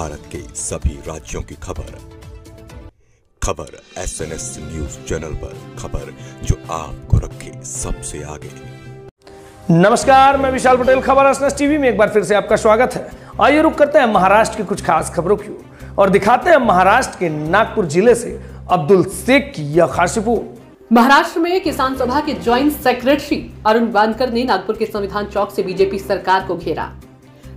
भारत के सभी राज्यों की खबर SNS न्यूज चैनल पर, खबर जो आपको रखे सबसे आगे। नमस्कार, मैं विशाल पटेल, खबर SNS टीवी में एक बार फिर से आपका स्वागत है। आइए रुक करते हैं महाराष्ट्र की कुछ खास खबरों की और दिखाते हैं महाराष्ट्र के नागपुर जिले से अब्दुल शेख की यह खास रिपोर्ट। महाराष्ट्र में किसान सभा के ज्वाइंट सेक्रेटरी अरुण वानकर ने नागपुर के संविधान चौक से बीजेपी सरकार को घेरा।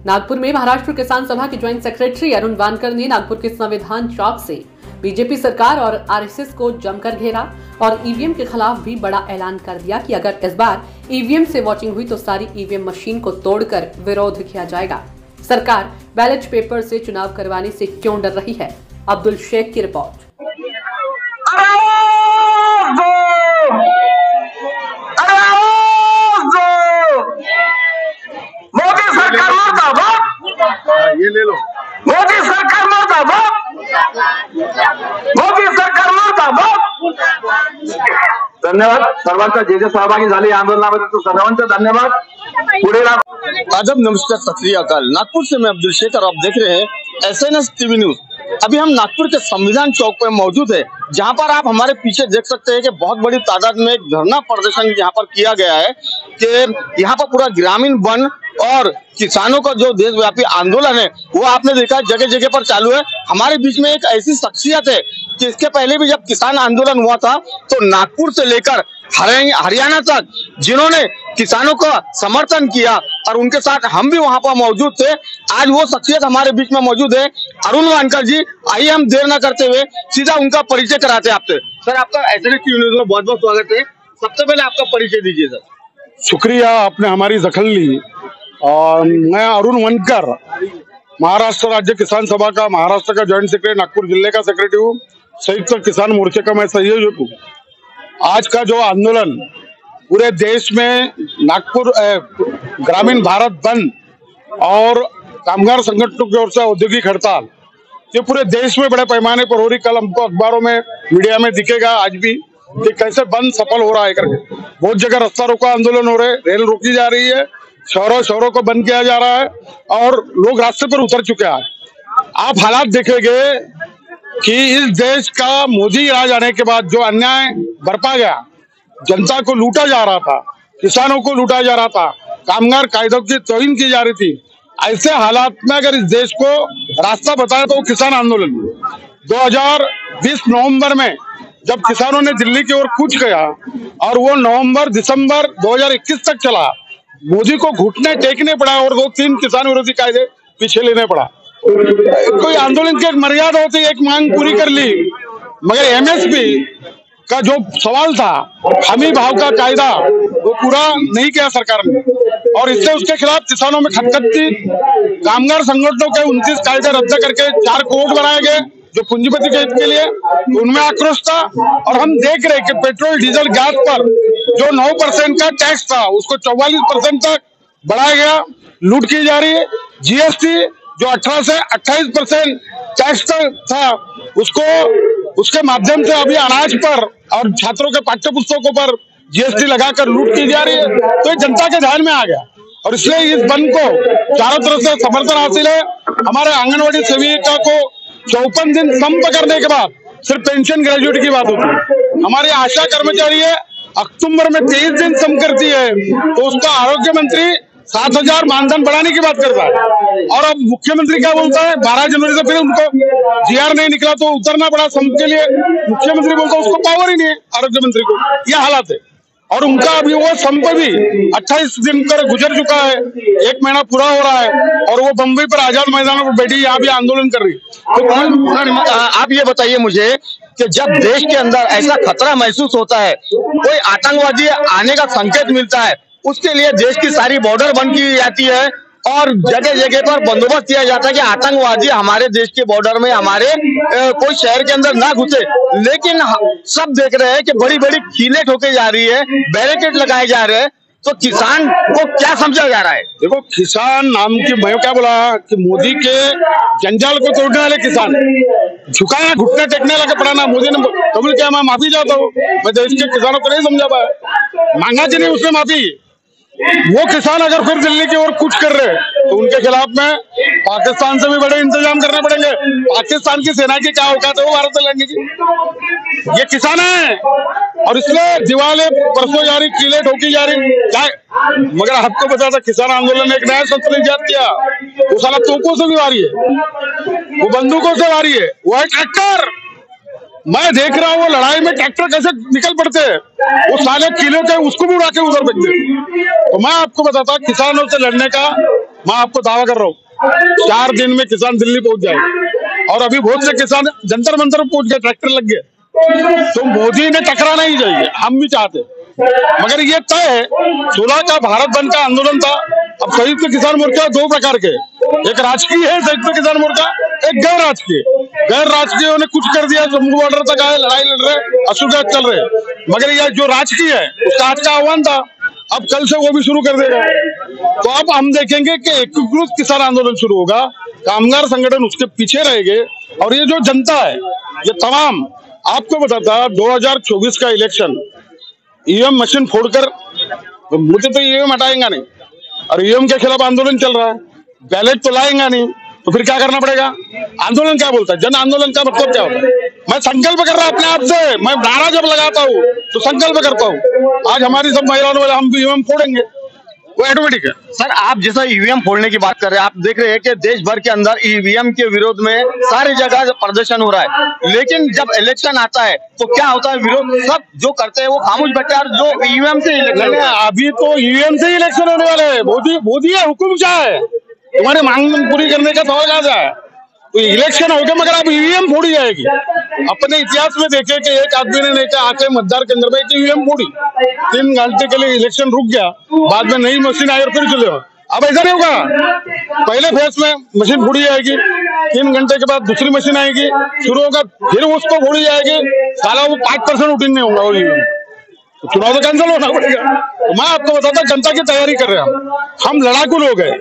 नागपुर में महाराष्ट्र किसान सभा के ज्वाइंट सेक्रेटरी अरुण वानकर ने नागपुर के संविधान चौक से बीजेपी सरकार और आरएसएस को जमकर घेरा और ईवीएम के खिलाफ भी बड़ा ऐलान कर दिया कि अगर इस बार ईवीएम से वोटिंग हुई तो सारी ईवीएम मशीन को तोड़कर विरोध किया जाएगा। सरकार बैलेट पेपर से चुनाव करवाने से क्यों डर रही है? अब्दुल शेख की रिपोर्ट। मोदी सरकार मुर्दाबाद, ये ले लो। मोदी सरकार मुर्दाबाद, मोदी सरकार मुर्दाबाद। धन्यवाद सर्वांचा, जे जे सहभागी झाले या आंदोलनामध्ये तो सर्वांचा धन्यवाद। पुढे आदाब, नमस्कार, सत श्री अकाल। नागपुर से मैं अब्दुल शेख और आप देख रहे हैं SNS टीवी न्यूज। अभी हम नागपुर के संविधान चौक पर मौजूद है, जहां पर आप हमारे पीछे देख सकते हैं कि बहुत बड़ी तादाद में धरना प्रदर्शन यहाँ पर किया गया है कि यहाँ पर पूरा ग्रामीण वन और किसानों का जो देशव्यापी आंदोलन है वो आपने देखा जगह जगह पर चालू है। हमारे बीच में एक ऐसी शख्सियत है कि इसके पहले भी जब किसान आंदोलन हुआ था तो नागपुर से लेकर हरियाणा तक जिन्होंने किसानों का समर्थन किया और उनके साथ हम भी वहां पर मौजूद थे। आज वो शख्सियत हमारे बीच में मौजूद है, अरुण वानकर जी। आइए हम देर न करते हुए सीधा उनका परिचय कराते हैं आपसे। सर, आपका SNS टीवी न्यूज में बहुत बहुत स्वागत है। सबसे पहले आपका परिचय दीजिए सर। शुक्रिया, आपने हमारी दखल ली। और मैं अरुण वानकर, महाराष्ट्र राज्य किसान सभा का महाराष्ट्र का ज्वाइंट सेक्रेटरी, नागपुर जिले का सेक्रेटरी हूँ। संयुक्त किसान मोर्चे का मैं संयोजक हूँ। आज का जो आंदोलन पूरे देश में नागपुर ग्रामीण भारत बंद और कामगार संगठनों की ओर से औद्योगिक हड़ताल, ये पूरे देश में बड़े पैमाने पर हो रही। कल हमको अखबारों में, मीडिया में दिखेगा आज भी कि कैसे बंद सफल हो रहा है करके। बहुत जगह रास्ता रोको आंदोलन हो रहे, रेल रोकी जा रही है, शहरों को बंद किया जा रहा है और लोग रास्ते पर उतर चुके हैं। आप हालात देखेंगे कि इस देश का मोदी राज आने के बाद जो अन्याय बरपा गया, जनता को लूटा जा रहा था, किसानों को लूटा जा रहा था, कामगार कायदों की तौहीन की जा रही थी, ऐसे हालात में अगर इस देश को रास्ता बताया तो वो किसान आंदोलन 2020 नवंबर में जब किसानों ने दिल्ली की ओर कूच किया और वो नवंबर दिसंबर 2021 तक चला, मोदी को घुटने टेकने पड़ा और वो 3 किसान विरोधी कायदे पीछे लेने पड़ा। कोई आंदोलन की एक मर्यादा होती, एक मांग पूरी कर ली, मगर MSP का जो सवाल था, हमी भाव का कायदा, वो पूरा नहीं किया सरकार ने और इससे उसके खिलाफ किसानों में खटखट थी। कामगार संगठनों के 29 कायदे रद्द करके 4 कोड बनाए गए जो पूंजीपति के हित के लिए, तो उनमें आक्रोश था। और हम देख रहे कि पेट्रोल डीजल गैस पर जो 9% का टैक्स था उसको 44% तक बढ़ाया गया, लूट की जा रही है। GST जो 18 से 28% टैक्स था उसके माध्यम से अभी अनाज पर और छात्रों के पाठ्य पुस्तकों पर GST लगाकर लूट की जा रही है। तो ये जनता के ध्यान में आ गया और इसलिए इस बंद को चारों तरफ से समर्थन हासिल है। हमारे आंगनवाड़ी सेविका को 54 दिन संप करने के बाद सिर्फ पेंशन ग्रेजुएट की बात होती है। हमारी आशा कर्मचारी है, अक्टूबर में 23 दिन संप करती है तो उसका आरोग्य मंत्री 7,000 मानधन बढ़ाने की बात करता है। और अब मुख्यमंत्री क्या बोलता है, 12 जनवरी से फिर उनको GR नहीं निकला तो उतरना पड़ा संप के लिए। मुख्यमंत्री बोलता है उसको पावर ही नहीं है आरोग्य मंत्री को। यह हालात है और उनका अभी वो संप भी 28 दिन कर गुजर चुका है, 1 महीना पूरा हो रहा है और वो बम्बई पर आजाद मैदानों पर बैठी यहाँ भी आंदोलन कर रही है। तो आप ये बताइए मुझे कि जब देश के अंदर ऐसा खतरा महसूस होता है, कोई आतंकवादी आने का संकेत मिलता है, उसके लिए देश की सारी बॉर्डर बंद की जाती है और जगह जगह पर बंदोबस्त किया जाता है कि आतंकवादी हमारे देश के बॉर्डर में, हमारे कोई शहर के अंदर ना घुसे। लेकिन सब देख रहे हैं कि बड़ी बड़ी कीलें ठोके जा रही है, बैरिकेड लगाए जा रहे हैं। तो किसान को क्या समझा जा रहा है? देखो, किसान नाम की, मैं क्या बोला कि मोदी के जंजाल को तोड़ने वाले किसान झुकाया, घुटने टेकने लगे पड़ा ना। मोदी ने कबूल किया, मैं माफी चाहता हूँ। मैं देश के किसानों को नहीं समझा पाया, मांगा जी नहीं उसने माफी। वो किसान अगर फिर दिल्ली की ओर कूच कर रहे तो उनके खिलाफ में पाकिस्तान से भी बड़े इंतजाम करने पड़ेंगे। पाकिस्तान की सेना की क्या औकात है वो भारत से लड़ने की? ये किसान है और इसलिए दीवारें परसों जा रही, कीले ठोकी जा रही क्या? मगर आपको पता था किसान आंदोलन ने एक नया शस्त्र इजाद किया। वो साला तोपों से भी वारी है, वो बंदूकों से वारी है, वो है ट्रैक्टर। मैं देख रहा हूँ वो लड़ाई में ट्रैक्टर कैसे निकल पड़ते हैं, वो साले किलो के उसको भी उड़ा के उधर फेंक देते। तो मैं आपको बताता किसानों से लड़ने का मैं आपको दावा कर रहा हूँ 4 दिन में किसान दिल्ली पहुंच जाए। और अभी बहुत से किसान जंतर मंतर पहुंच गए, ट्रैक्टर लग गए। तो मोदी ने टकराना ही चाहिए, हम भी चाहते, मगर ये तय है 16 का भारत बंद का आंदोलन था। अब संयुक्त किसान मोर्चा 2 प्रकार के, एक राजकीय है संयुक्त किसान मोर्चा, एक गैर राजकीय। गैर राजकीय ने कुछ कर दिया, जम्मू बॉर्डर तक आए, लड़ाई लड़ रहे, असूलत चल रहे। मगर यह जो राजकीय है उसका आज का आह्वान था, अब कल से वो भी शुरू कर देगा। तो अब हम देखेंगे कि एकीकृत किसान आंदोलन शुरू होगा, कामगार संगठन उसके पीछे रहेंगे। और ये जो जनता है ये तमाम, आपको बताता 2024 का इलेक्शन ईवीएम मशीन फोड़कर, तो मुझे तो ईवीएम हटाएंगा नहीं और ईवीएम के खिलाफ आंदोलन चल रहा है, बैलेट तो लाएंगा नहीं, तो फिर क्या करना पड़ेगा? आंदोलन क्या बोलता है? जन आंदोलन का मतलब क्या होता है? मैं संकल्प कर रहा अपने आप से, मैं नारा जब लगाता हूँ तो संकल्प करता हूँ। आज हमारी सब महिलाओं वाले हम ईवीएम फोड़ेंगे, वो ऑटोमेटिक है। सर, आप जैसा ईवीएम फोड़ने की बात कर रहे हैं, आप देख रहे हैं कि देश भर के अंदर ईवीएम के विरोध में सारी जगह प्रदर्शन हो रहा है, लेकिन जब इलेक्शन आता है तो क्या होता है? विरोध सब जो करते हैं वो खामोश बैठे हैं और जो ईवीएम से इलेक्शन, अभी तो ईवीएम से इलेक्शन होने वाले है। मोदी है, हुक्म क्या है? तुम्हारी मांग पूरी करने का सवाल कहाँ है? तो इलेक्शन हो गया मगर अब ईवीएम फोड़ी जाएगी। अपने इतिहास में देखे कि एक आदमी ने नहीं कहा आके मतदान केंद्र में ईवीएम फोड़ी, 3 घंटे के लिए इलेक्शन रुक गया, बाद में नई मशीन आई और फिर चले। अब ऐसा नहीं होगा, पहले फेस में मशीन फोड़ी जाएगी, 3 घंटे के बाद दूसरी मशीन आएगी, शुरू होगा, फिर उसको फोड़ी जाएगी, साला वो 5% वोटिंग नहीं होगा, वो तो चुनाव तो कैंसिल होना पड़ेगा। तो मैं आपको बताता जनता की तैयारी कर रहे हैं हम लड़ाकू लोग हैं,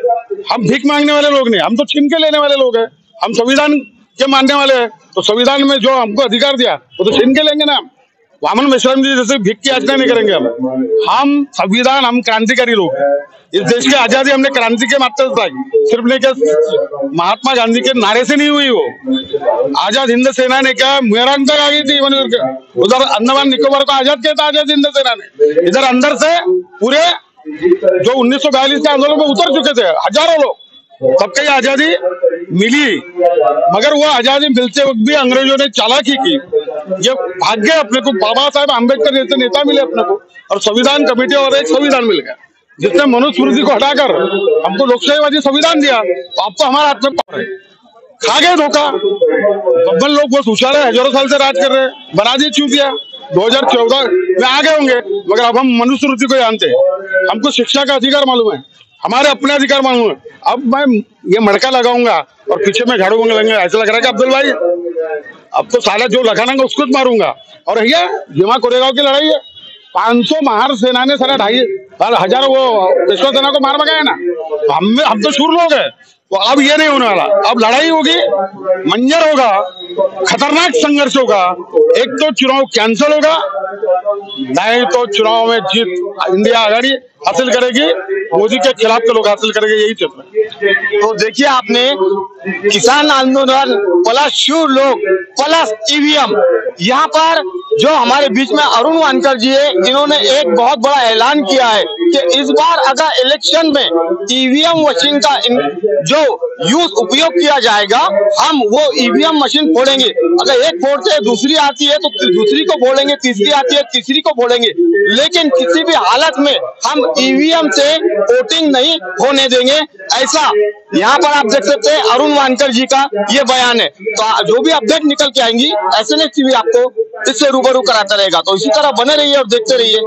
हम भीख मांगने वाले लोग नहीं, हम तो छीन के लेने वाले लोग हैं, हम संविधान के मानने वाले हैं। तो संविधान में जो हमको अधिकार दिया वो तो छीन के लेंगे ना। वामन मेश्राम जी जैसे भीख की याचना नहीं करेंगे हम संविधान, हम क्रांतिकारी लोग हैं। इस देश की आजादी हमने क्रांति के माध्यम से, सिर्फ नहीं क्या महात्मा गांधी के नारे से नहीं हुई, वो आजाद हिंद सेना ने क्या मेहरान तक आ गई थी, उधर अंडमान निकोबार को आजाद किया था आजाद हिंद सेना ने, इधर अंदर से पूरे जो 1942 के आंदोलन में उतर चुके थे हजारों लोग, सबकी आजादी मिली। मगर वो आजादी मिलते वक्त भी अंग्रेजों ने चालाकी की, ये भाग्य अपने को बाबा साहेब आम्बेडकर जैसे नेता मिले अपने को, और संविधान कमेटी और एक संविधान मिल गया जिसने मनुस्मृति को हटाकर हमको लोकशाहीवादी संविधान दिया। तो आपको हमारे हाथ में पावर है, खा गए धोखा। बब्बन लोग बस उछाले, हजारों साल से राज कर रहे हैं, बना दिए चूतिया। 2014 में आ गए होंगे, मगर अब हम मनुस्मृति को जानते हैं, हमको शिक्षा का अधिकार मालूम है, हमारे अपने अधिकार मालूम है। अब मैं ये मड़का लगाऊंगा और पीछे में झाड़ू मांगे लगेंगे, ऐसा लग रहा है कि अब्दुल भाई अब तो साला जो लगाना उसको मारूंगा। और भैया भीमा कोरेगांव की लड़ाई है, 500 महार सेना ने सारा 2,500 वो पेशवा सेना को मार भगाया ना। हम तो शूर लोग हैं। तो अब ये नहीं होने वाला, अब लड़ाई होगी, मंजर होगा, खतरनाक संघर्ष होगा। एक तो चुनाव कैंसिल होगा, नहीं तो चुनाव में जीत इंडिया आघाड़ी हासिल करेगी, मोदी के खिलाफ के लोग हासिल करेंगे, यही चित्र है। तो देखिए आपने किसान आंदोलन प्लस शूर लोग प्लस ईवीएम, यहाँ पर जो हमारे बीच में अरुण वानकर जी है, इन्होंने एक बहुत बड़ा ऐलान किया है कि इस बार अगर इलेक्शन में ईवीएम मशीन का जो यूज उपयोग किया जाएगा, हम वो ईवीएम मशीन फोड़ेंगे। अगर एक फोड़ते हैं, दूसरी आती है तो दूसरी को फोड़ेंगे, तीसरी आती है तीसरी को फोड़ेंगे, लेकिन किसी भी हालत में हम ईवीएम से वोटिंग नहीं होने देंगे। ऐसा यहाँ पर आप देख सकते हैं अरुण वानकर जी का ये बयान है। तो जो भी अपडेट निकल के आएंगी एसएनएस टीवी आपको इससे रूबरू कराता रहेगा। तो इसी तरह बने रहिए और देखते रहिए।